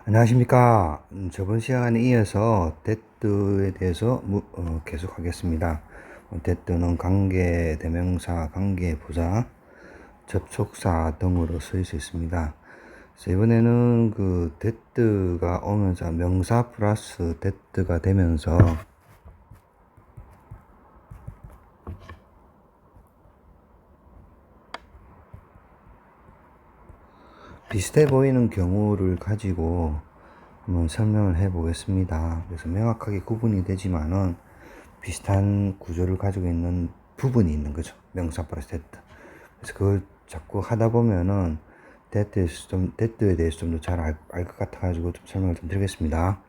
안녕하십니까. 저번 시간에 이어서 대뜨에 대해서 계속하겠습니다. 대뜨는 관계 대명사, 관계 부사, 접촉사 등으로 쓰일 수 있습니다. 그래서 이번에는 그 대뜨가 오면서 명사 플러스 대뜨가 되면서 비슷해 보이는 경우를 가지고 한번 설명을 해 보겠습니다. 그래서 명확하게 구분이 되지만은 비슷한 구조를 가지고 있는 부분이 있는 거죠. 명사 플러스 대뜨. 그래서 그걸 자꾸 하다 보면은 대뜨에 대해서 좀 더 잘 알 것 같아가지고 좀 설명을 좀 드리겠습니다.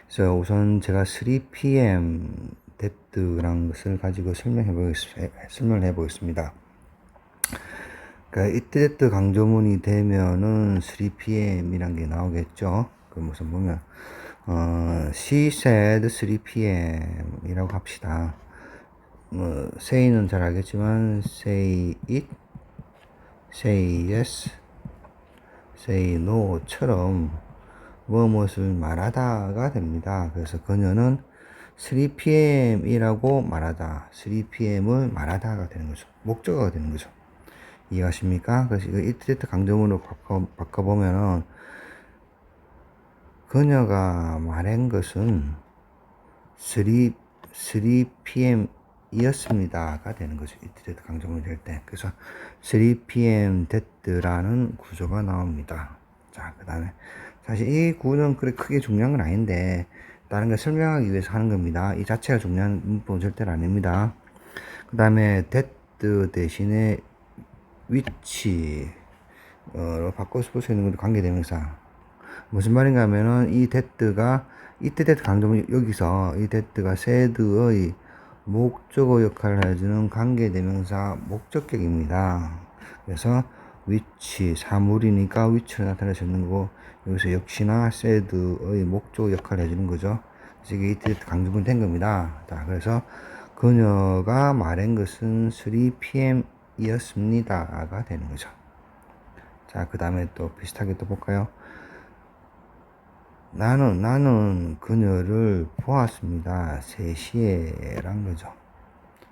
그래서 우선 제가 3pm 대뜨라는 것을 가지고 설명을 해보겠습니다. 그러니까 이때 대뜨 강조문이 되면은 3pm이란 게 나오겠죠. 그 무슨 보면 she said 3pm 이라고 합시다. say는 잘 알겠지만 say it, say yes, say no처럼 무엇을 말하다가 됩니다. 그래서 그녀는 3pm이라고 말하다, 3pm을 말하다가 되는 거죠. 목적어가 되는 거죠. 이해가십니까? 그래서 이거 이트레트 강조문으로 바꿔보면은 그녀가 말한 것은 3pm 이었습니다가 되는 거죠. 이트레트 강조문이 될 때. 그래서 3pm 됐드라는 구조가 나옵니다. 자, 그 다음에 사실 이 구조는 그렇게 크게 중요한 건 아닌데 다른 걸 설명하기 위해서 하는 겁니다. 이 자체가 중요한 문법은 절대로 아닙니다. 그 다음에 됐드 대신에 위치로 바꿔 쓸 수 있는 것도 관계대명사. 무슨 말인가 하면은 이 that가 이때 that 강조문 여기서 이 that가 said의 목적어 역할을 해주는 관계대명사 목적격입니다. 그래서 which 사물이니까 which로 나타낼 수 있는 거고 여기서 역시나 said의 목적어 역할을 해주는 거죠. 그래서 이게 이때 that 강조문이 된 겁니다. 자, 그래서 그녀가 말한 것은 3pm 이었습니다가 되는 거죠. 자, 그 다음에 또 비슷하게 또 볼까요? 나는 그녀를 보았습니다. 3시에 란 거죠.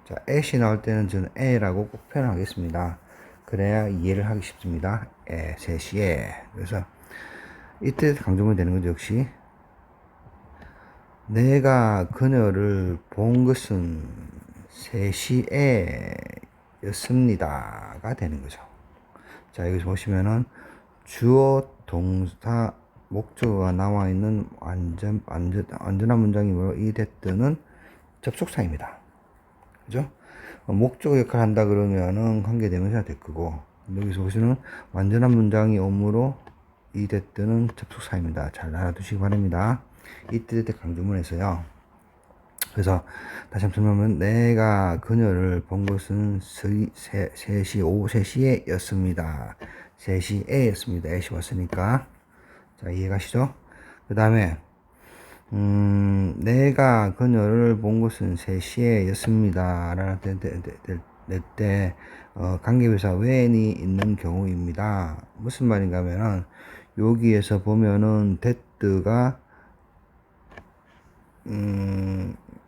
자, at이 나올 때는 저는 a라고 꼭 표현하겠습니다. 그래야 이해를 하기 쉽습니다. 3시에. 그래서 이때 강조문이 되는 거죠. 역시 내가 그녀를 본 것은 3시에 였습니다가 되는 거죠. 자, 여기서 보시면은 주어, 동사, 목적어가 나와 있는 완전한 문장이므로 이 that는 접속사입니다. 그죠? 목적어 역할을 한다 그러면은 관계대명사가 될 거고, 여기서 보시는 완전한 문장이 오므로 이 that는 접속사입니다. 잘 알아두시기 바랍니다. 이때 that 강조문에서요. 그래서 다시 한번 설명하면 내가 그녀를 본 것은 3시, 오후 3시에 였습니다. 3시에 였습니다. 애시 왔으니까. 자, 이해가시죠? 그 다음에 내가 그녀를 본 것은 3시에 였습니다. 라는 때 관계부사 when이 있는 경우입니다. 무슨 말인가 하면은 여기에서 보면은 that가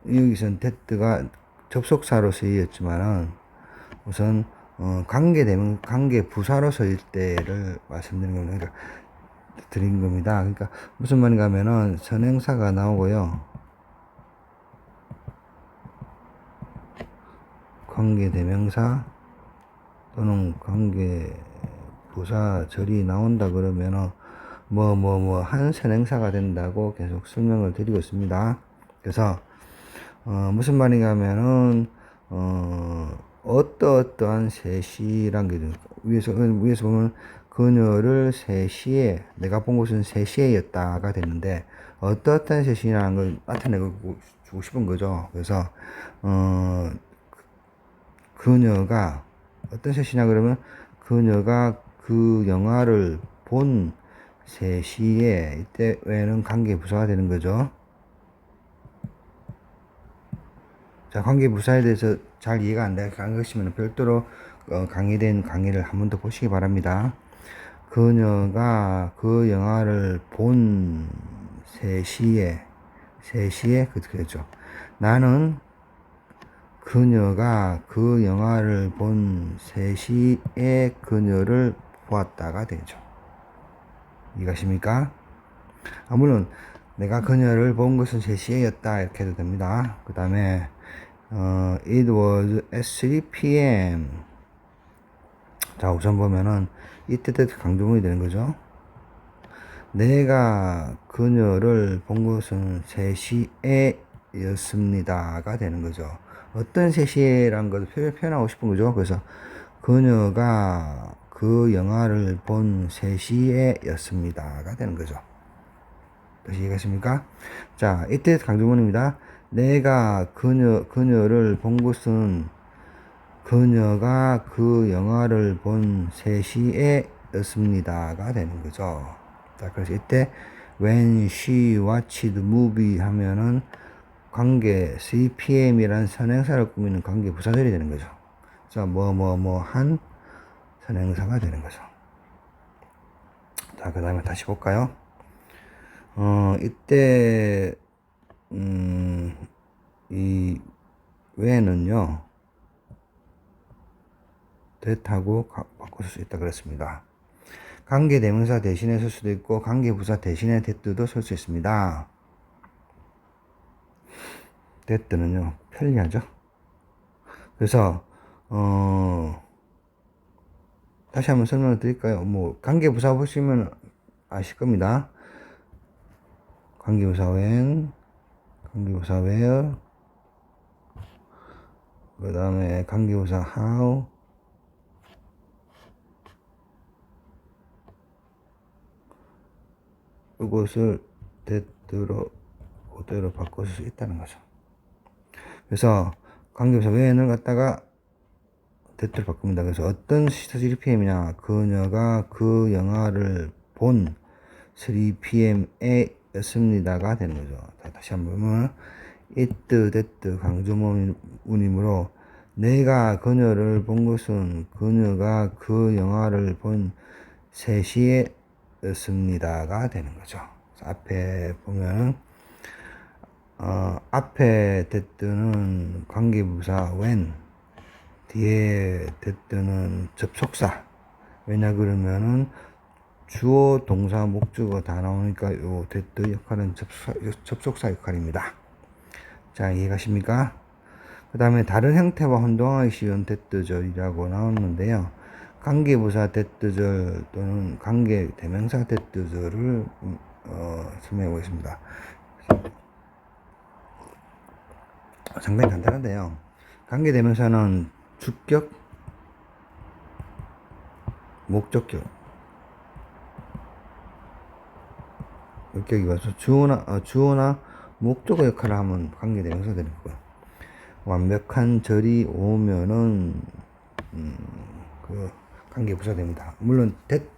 여기선 that가 접속사로 쓰였지만은 우선 관계 부사로 쓰일 때를 말씀드린 겁니다. 그러니까 드린 겁니다. 그러니까 무슨 말인가 하면은 선행사가 나오고요. 관계 대명사 또는 관계 부사절이 나온다 그러면은 한 선행사가 된다고 계속 설명을 드리고 있습니다. 그래서 무슨 말인가 하면은 어떠한 3시란 게 위에서 보면 그녀를 3시에 내가 본 곳은 3시에 였다가 됐는데 어떠한 3시라는 걸 나타내고 주고 싶은 거죠. 그래서 그녀가 어떤 3시냐 그러면 그녀가 그 영화를 본 3시에 이때 외에는 관계 부사가 되는 거죠. 자, 관계 부사에 대해서 잘 이해가 안 되시면 별도로 강의된 강의를 한 번 더 보시기 바랍니다. 그녀가 그 영화를 본 3시에 그렇게 되죠. 나는 그녀가 그 영화를 본 3시에 그녀를 보았다가 되죠. 이해가십니까? 물론 내가 그녀를 본 것은 3시에였다 이렇게 해도 됩니다. 그 다음에 it was at 3 p.m. 자, 우선 보면은 이때 강조문이 되는 거죠. 내가 그녀를 본 것은 3시에 였습니다가 되는 거죠. 어떤 3시에라는 것을 표현하고 싶은 거죠. 그래서 그녀가 그 영화를 본 3시에 였습니다가 되는 거죠. 다시 이해가십니까? 자, 이때 강조문입니다. 내가 그녀를 본 것은 그녀가 그 영화를 본 3시에 였습니다가 되는 거죠. 자, 그래서 이때 when she watched the movie 하면은 관계 3pm이라는 선행사를 꾸미는 관계 부사절이 되는 거죠. 자, 한 선행사가 되는 거죠. 자, 그 다음에 다시 볼까요? 이때 이 when은요 that하고 바꿔 쓸 수 있다 그랬습니다. 관계 대명사 대신에 쓸 수도 있고 관계 부사 대신에 that도 쓸 수 있습니다. that는요 편리하죠. 그래서 다시 한번 설명을 드릴까요? 관계 부사 보시면 아실 겁니다. 관계부사 when, 관계부사 where, 그 다음에 관계부사 how, 이것을 그대로 바꿀 수 있다는 거죠. 그래서 관계부사 when을 갖다가 that로 바꿉니다. 그래서 어떤 시차 3pm이냐, 그녀가 그 영화를 본 3pm에 였습니다가 되는 거죠. 자, 다시 한번 보면 it, that 강조문이므로 내가 그녀를 본 것은 그녀가 그 영화를 본 3시에 였습니다가 되는 거죠. 앞에 보면은 앞에 that는 관계부사 when, 뒤에 that는 접속사. 왜냐 그러면은 주어, 동사, 목적어 다 나오니까 요 that 역할은 접속사 역할입니다. 자, 이해가십니까? 그 다음에 다른 형태와 혼동하기 쉬운 that절이라고 나오는데요. 관계부사 that절 또는 관계 대명사 that절을 설명해 보겠습니다. 상당히 간단한데요. 관계 대명사는 주격, 목적격, 목격이 와서 주어나 목적어 역할을 하면 관계 대명사 되는 거고요. 완벽한 절이 오면은 그 관계 부사 됩니다. 물론 that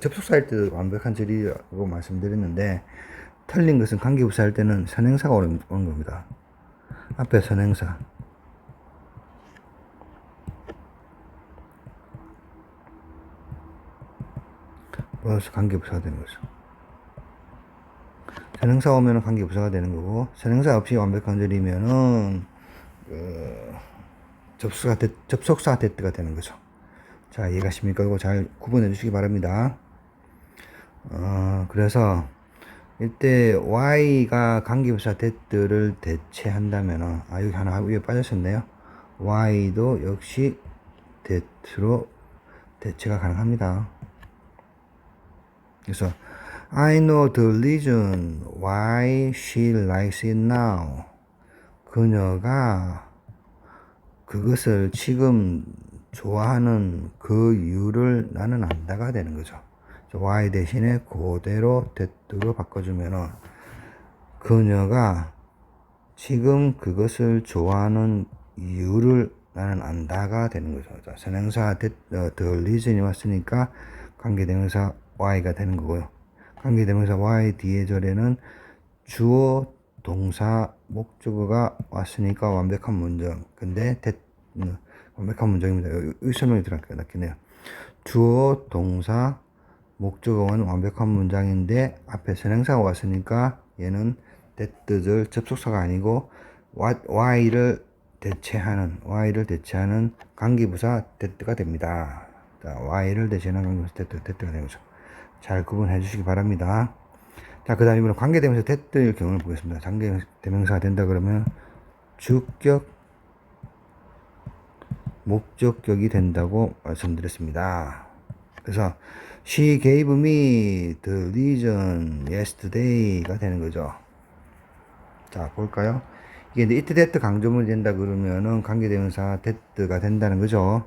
접속사일 때도 완벽한 절이라고 말씀드렸는데 틀린 것은 관계 부사할 때는 선행사가 오는 겁니다. 앞에 선행사 플러스 관계 부사가 되는 거죠. 선행사 오면은 관계 부사가 되는 거고 선행사 없이 완벽한 절이면은 접속사 that가 되는 거죠. 자, 이해가십니까? 이거 잘 구분해 주시기 바랍니다. 그래서 이때 y가 관계부사 that를 대체한다면은 여기 하나 위에 빠졌었네요. y도 역시 that로 대체가 가능합니다. 그래서 I know the reason why she likes it now. 그녀가 그것을 지금 좋아하는 그 이유를 나는 안다가 되는 거죠. why 대신에 그대로 that로 바꿔주면은 그녀가 지금 그것을 좋아하는 이유를 나는 안다가 되는 거죠. 자, 선행사 the reason이 왔으니까 관계대명사 y가 되는 거고요. 관계대명사 y 뒤에 절에는 주어, 동사, 목적어가 왔으니까 완벽한 문장. 근데 완벽한 문장입니다. 여기 설명이 들어갔네요. 주어, 동사, 목적어는 완벽한 문장인데 앞에 선행사가 왔으니까 얘는 that을 접속사가 아니고 why를 대체하는 관계부사 that가 됩니다. 자, why를 대체하는 관계부사 that가 되는 거죠. 잘 구분해 주시기 바랍니다. 자, 그 다음에 이번에 관계대명사 that의 경우를 보겠습니다. 관계대명사가 된다 그러면 주격, 목적격이 된다고 말씀드렸습니다. 그래서 She gave me the reason yesterday가 되는 거죠. 자, 볼까요? 이게 이제 it that 강조문이 된다 그러면은 관계대명사 that가 된다는 거죠.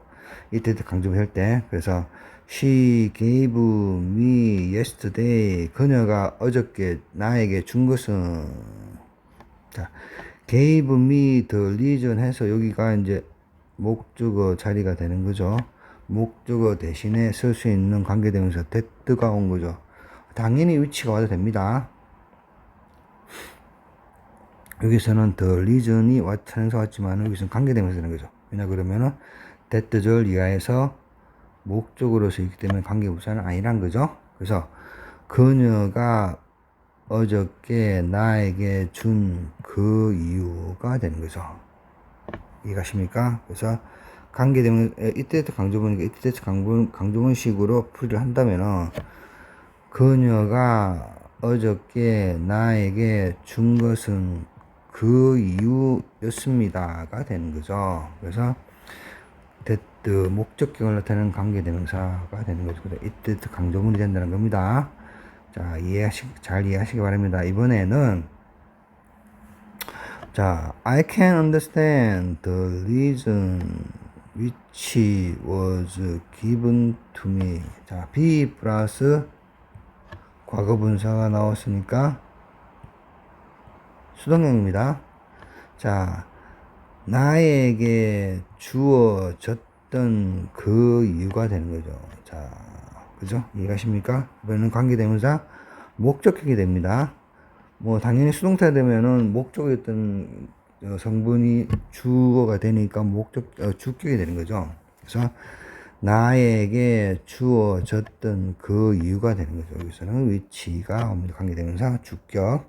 it that 강조문 할 때. 그래서 She gave me yesterday. 그녀가 어저께 나에게 준 것은, 자, gave me the reason 해서 여기가 이제 목적어 자리가 되는 거죠. 목적어 대신에 쓸 수 있는 관계대명사 that가 온 거죠. 당연히 위치가 와도 됩니다. 여기서는 the reason이 선행사 왔지만 여기서는 관계대명사 되는 거죠. 왜냐 그러면은 that절 이하에서 목적으로 쓰이기 때문에 관계부사는 아니란 거죠. 그래서 그녀가 어저께 나에게 준 그 이유가 되는 거죠. 이해가십니까? 그래서 관계대명사 이때부터 강조문이니까 이때부터 강조문식으로 풀이를 한다면은 그녀가 어저께 나에게 준 것은 그 이유였습니다가 되는 거죠. 그래서 that 목적격을 나타내는 관계대명사가 되는 거죠. 그래서 it 강조문이 된다는 겁니다. 자, 잘 이해하시기 바랍니다. 이번에는 자, I can understand the reason which was given to me. 자, be 플러스 과거분사가 나왔으니까 수동형입니다. 자, 나에게 주어졌던 그 이유가 되는 거죠. 자, 그죠? 이해가십니까? 이번에는 관계대명사 목적격이 됩니다. 뭐 당연히 수동태가 되면은 목적이었던 성분이 주어가 되니까 주격이 되는 거죠. 그래서 나에게 주어졌던 그 이유가 되는 거죠. 여기서는 which가 관계대명사 주격.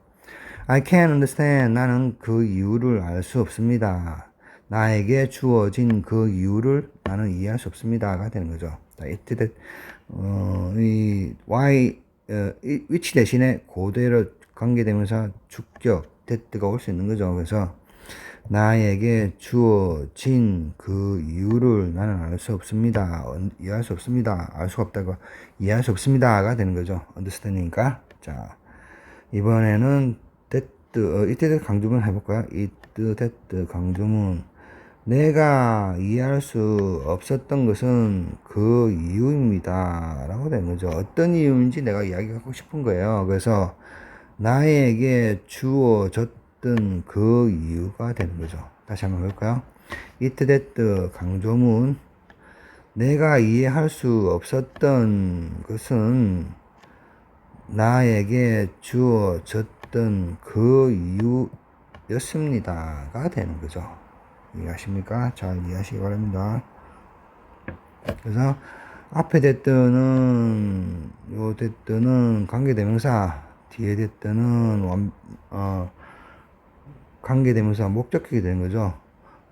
I can't understand. 나는 그 이유를 알 수 없습니다. 나에게 주어진 그 이유를 나는 이해할 수 없습니다가 되는 거죠. it that 이 which 대신에 그대로 관계대명사 주격 that가 올 수 있는 거죠. 그래서 나에게 주어진 그 이유를 나는 알 수 없습니다. 이해할 수 없습니다. 알 수가 없다고 이해할 수 없습니다가 되는 거죠. understand이니까. 자, 이번에는 이때 강조문 해볼까요? 이때 강조문. 내가 이해할 수 없었던 것은 그 이유입니다. 라고 되는 거죠. 어떤 이유인지 내가 이야기하고 싶은 거예요. 그래서 나에게 주어졌던 그 이유가 되는 거죠. 다시 한번 볼까요? 이때 강조문. 내가 이해할 수 없었던 것은 나에게 주어졌던 그 이유였습니다가 되는 거죠. 이해하십니까? 잘 이해하시기 바랍니다. 그래서 앞에 that는 요 that는 관계대명사, 뒤에 that는 관계대명사 목적격이 되는 거죠.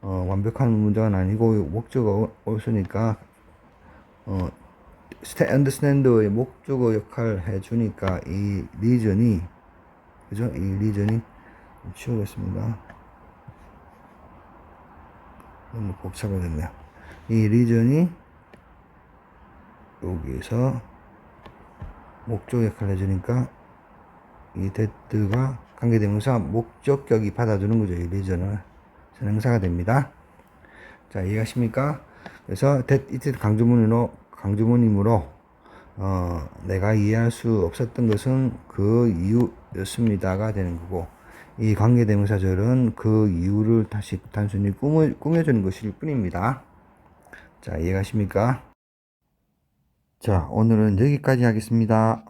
완벽한 문장은 아니고 목적어 올수니까 understand의 목적어 역할을 해주니까 이 reason이, 그죠? 이 reason이 치우겠습니다. 너무 복잡해졌네요. 이 reason이 여기서 목적 역할을 해주니까 이 that가 관계대명사 목적격이 받아주는 거죠. 이 reason을 선행사가 됩니다. 자, 이해하십니까? 그래서 that 강조문이므로 내가 이해할 수 없었던 것은 그 이유였습니다가 되는 거고, 이 관계대명사절은 그 이유를 다시 단순히 꾸며주는 것일 뿐입니다. 자, 이해가십니까? 자, 오늘은 여기까지 하겠습니다.